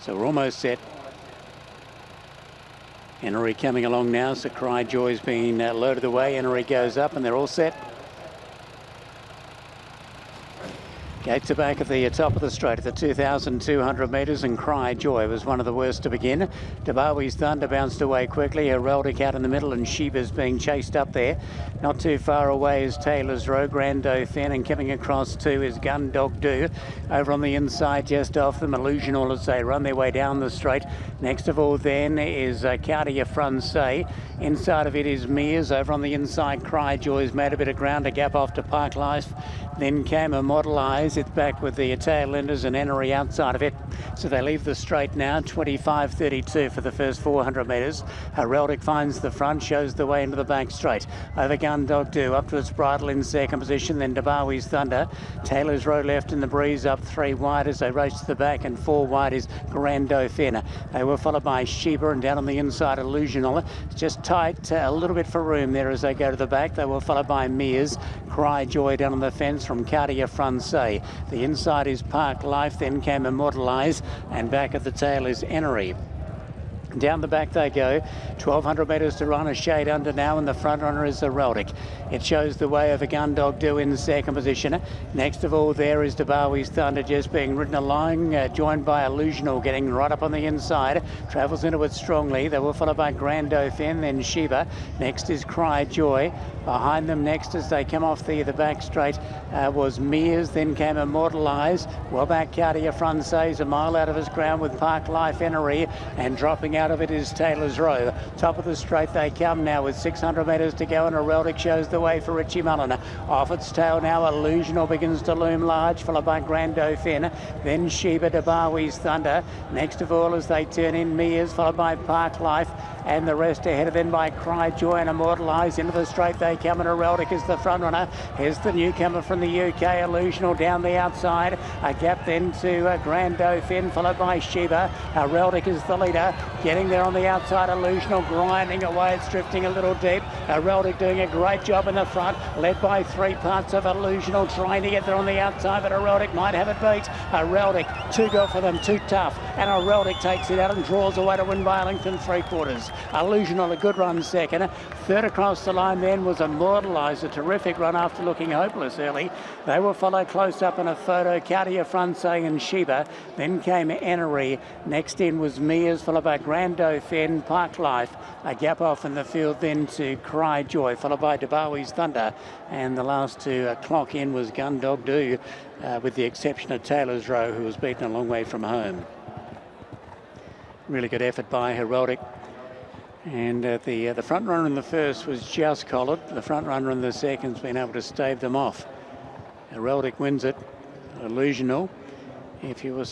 So we're almost set. Henry coming along now, so Cry Joy's been loaded away. Henry goes up and they're all set. Gates are back at the top of the straight at the 2,200 metres, and Cry Joy was one of the worst to begin. Dabawi's Thunder bounced away quickly. Heraldic out in the middle, and Sheba's being chased up there. Not too far away is Taylor's Row, Grand Dauphin, and coming across too is Gun Dog Do. Over on the inside, just off them, Illusional as they run their way down the straight. Next of all then is Cartier Francais. Inside of it is Mears. Over on the inside, Cry Joy's made a bit of ground, a gap off to Park Life. Then came a Model Eyes. It's back with the tail enders and Enery outside of it. So they leave the straight now, 25.32 for the first 400 metres. Heraldic finds the front, shows the way into the back straight. Over Gun Dog Do, up to its bridle in second position, then Dabawi's Thunder. Taylor's Row left in the breeze, up 3 wide as they race to the back, and 4 wide is Grand Dauphin. They were followed by Sheba, and down on the inside, Illusional. It's just tight, a little bit for room there as they go to the back. They were followed by Mears. Cry Joy down on the fence from Cartier Francais. The inside is Park Life, then came Immortalize, and back at the tail is Enery. Down the back they go, 1,200 metres to run, a shade under now, and the front runner is Heraldic. It shows the way over Gun Dog Do in second position. Next of all there is Dabawi's Thunder just being ridden along, joined by Illusional getting right up on the inside. Travels into it strongly. They were followed by Grand Dauphin, then Sheba. Next is Cry Joy. Behind them next as they come off the back straight was Mears, then came Immortalize. Well back Cartier Francais, a mile out of his ground with Park Life Enery, and dropping out of it is Taylor's Row. Top of the straight they come now with 600 metres to go, and Heraldic shows the way for Richard Mullen. Off its tail now, Illusional begins to loom large, followed by Grand Dauphin, then Sheba, Dabawi's Thunder. Next of all as they turn in, Mears, followed by Park Life, and the rest ahead of them by Cry Joy and Immortalize. Into the straight they come, and Heraldic is the front runner. Here's the newcomer from the UK, Illusional down the outside. A gap then to Grand Dauphin, followed by Sheba. Heraldic is the leader. Getting there on the outside, Illusional grinding away. It's drifting a little deep. Heraldic doing a great job in the front, led by 3 parts of Illusional, trying to get there on the outside, but Heraldic might have it beat. Heraldic, too good for them, too tough, and Heraldic takes it out and draws away to win by a length and 3/4. Illusional, a good run second. Third across the line then was Immortalize, a terrific run after looking hopeless early. They were followed close up in a photo, Cartier Francais and Sheba. Then came Enery. Next in was Mears, followed by Grand Dauphin, Park Life. A gap off in the field then to Cry Joy, followed by Dabawi's Thunder. And the last to clock in was Gun Dog Do, with the exception of Taylor's Row, who was beaten a long way from home. Really good effort by Heraldic. And the front runner in the first was just collared. The front runner in the second's been able to stave them off. Heraldic wins it. Illusional, if you were